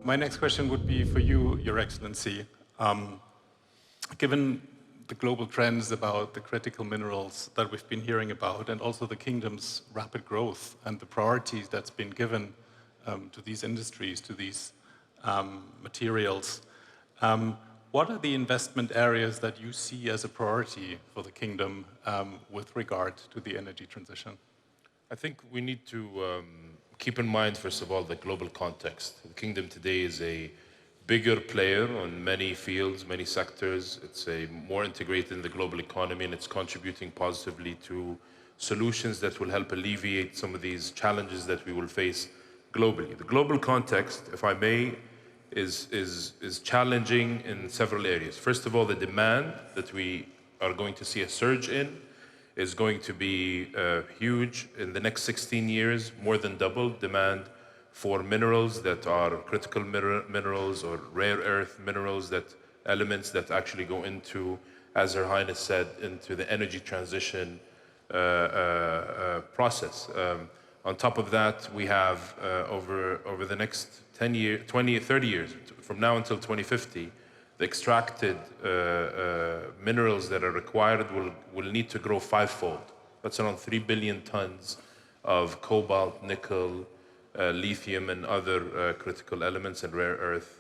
My next question would be for you, Your Excellency. Given the global trends about the critical minerals that we've been hearing about, and also the kingdom's rapid growth and the priorities that's been given to these industries, to these materials, what are the investment areas that you see as a priority for the kingdom with regard to the energy transition? I think we need to keep in mind, first of all, the global context. The kingdom today is a bigger player on many fields, many sectors. It's a more integrated in the global economy, and it's contributing positively to solutions that will help alleviate some of these challenges that we will face globally. The global context, if I may, is challenging in several areas. First of all, the demand that we are going to see a surge in is going to be huge. In the next 16 years, more than double demand for minerals that are critical minerals or rare earth minerals, that elements that actually go into, as Her Highness said, into the energy transition process. On top of that, we have over the next 10 years, 20, 30 years, from now until 2050, the extracted minerals that are required will need to grow fivefold. That's around 3 billion tons of cobalt, nickel, lithium, and other critical elements, and rare earth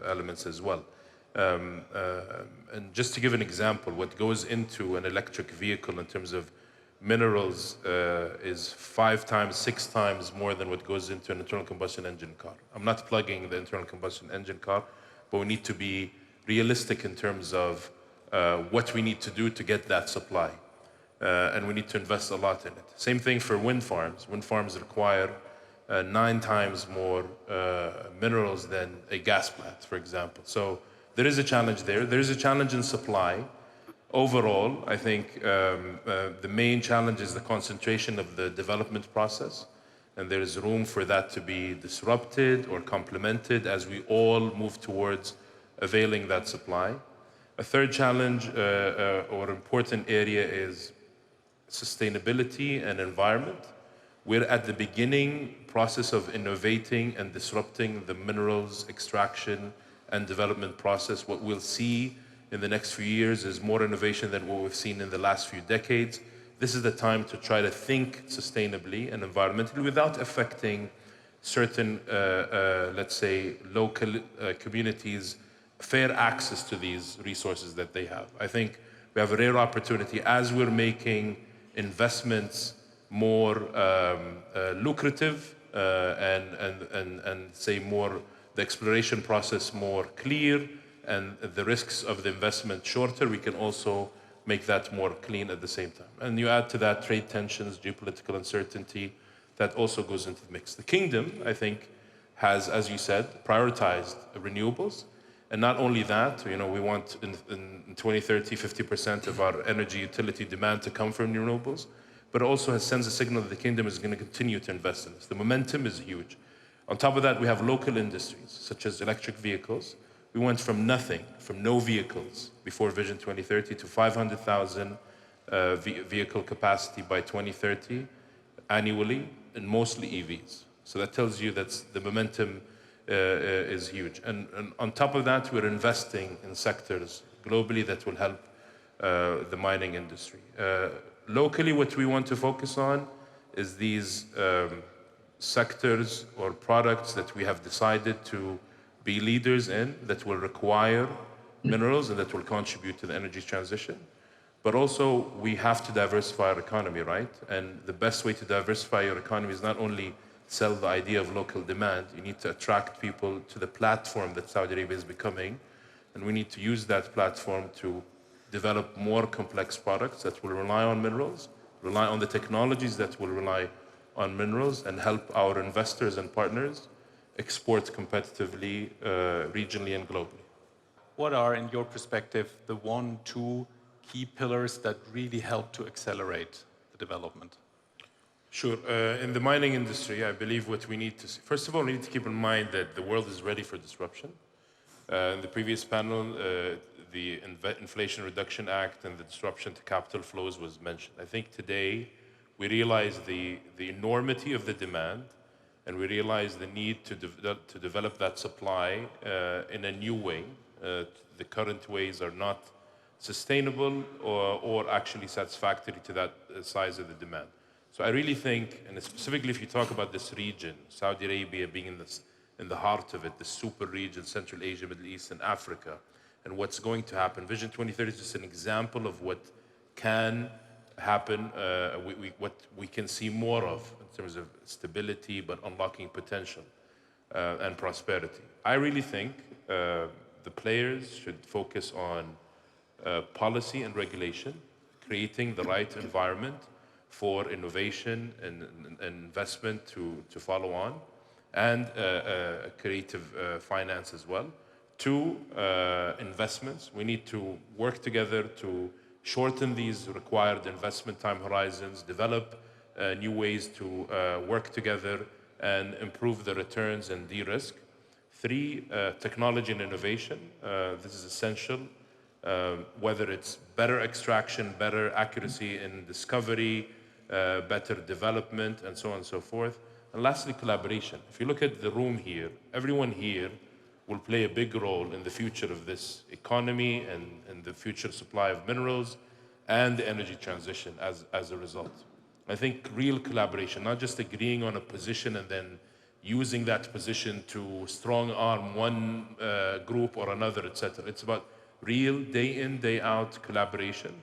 elements as well. And just to give an example, what goes into an electric vehicle in terms of minerals is 5 times, 6 times more than what goes into an internal combustion engine car. I'm not plugging the internal combustion engine car, but we need to be realistic in terms of what we need to do to get that supply. And we need to invest a lot in it. Same thing for wind farms. Wind farms require 9 times more minerals than a gas plant, for example. So there is a challenge there. There is a challenge in supply. Overall, I think the main challenge is the concentration of the development process, and there is room for that to be disrupted or complemented as we all move towards availing that supply. A third challenge or important area is sustainability and environment. We're at the beginning process of innovating and disrupting the minerals extraction and development process. What we'll see in the next few years is more innovation than what we've seen in the last few decades. This is the time to try to think sustainably and environmentally without affecting certain, let's say, local communities' fair access to these resources that they have. I think we have a rare opportunity as we're making investments more lucrative and say more, the exploration process more clear, and the risks of the investment shorter, we can also make that more clean at the same time. And you add to that trade tensions, geopolitical uncertainty, that also goes into the mix. The kingdom, I think, has, as you said, prioritized renewables. And not only that, you know, we want in 2030, 50% of our energy utility demand to come from renewables, but also sends a signal that the kingdom is going to continue to invest in this. The momentum is huge. On top of that, we have local industries, such as electric vehicles. We went from nothing, from no vehicles before Vision 2030 to 500,000 vehicle capacity by 2030 annually, and mostly EVs. So that tells you that the momentum is huge. And on top of that, we're investing in sectors globally that will help the mining industry. Locally, what we want to focus on is these sectors or products that we have decided to be leaders in, that will require minerals and that will contribute to the energy transition. But also, we have to diversify our economy, right? And the best way to diversify your economy is not only sell the idea of local demand, you need to attract people to the platform that Saudi Arabia is becoming. And we need to use that platform to develop more complex products that will rely on minerals, rely on the technologies that will rely on minerals, and help our investors and partners export competitively, regionally and globally. What are, in your perspective, the 1, 2 key pillars that really help to accelerate the development? Sure. In the mining industry, I believe what we need to see, first of all, we need to keep in mind that the world is ready for disruption. In the previous panel, the Inflation Reduction Act and the disruption to capital flows was mentioned. I think today we realize the enormity of the demand and we realize the need to develop that supply in a new way. The current ways are not sustainable or actually satisfactory to that size of the demand. So I really think, and specifically if you talk about this region, Saudi Arabia being in the heart of it, the super region, Central Asia, Middle East, and Africa, and what's going to happen. Vision 2030 is just an example of what can happen, what we can see more of in terms of stability, but unlocking potential and prosperity. I really think the players should focus on policy and regulation, creating the right environment for innovation and investment to follow on, and creative finance as well. Two, investments. We need to work together to shorten these required investment time horizons, develop new ways to work together and improve the returns and de-risk. Three, technology and innovation. This is essential, whether it's better extraction, better accuracy in discovery, better development, and so on and so forth. And lastly, collaboration. If you look at the room here, everyone here will play a big role in the future of this economy and the future supply of minerals and the energy transition as a result. I think real collaboration, not just agreeing on a position and then using that position to strong arm one group or another, etc. It's about real day in, day out collaboration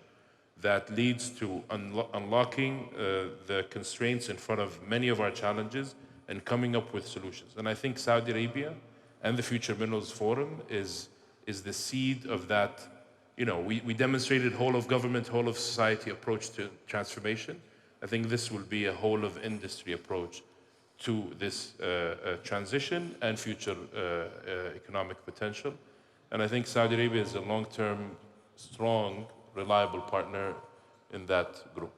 that leads to unlocking the constraints in front of many of our challenges and coming up with solutions. And I think Saudi Arabia and the Future Minerals Forum is the seed of that. You know, we demonstrated whole of government, whole of society approach to transformation. I think this will be a whole of industry approach to this transition and future economic potential. And I think Saudi Arabia is a long-term, strong, reliable partner in that group.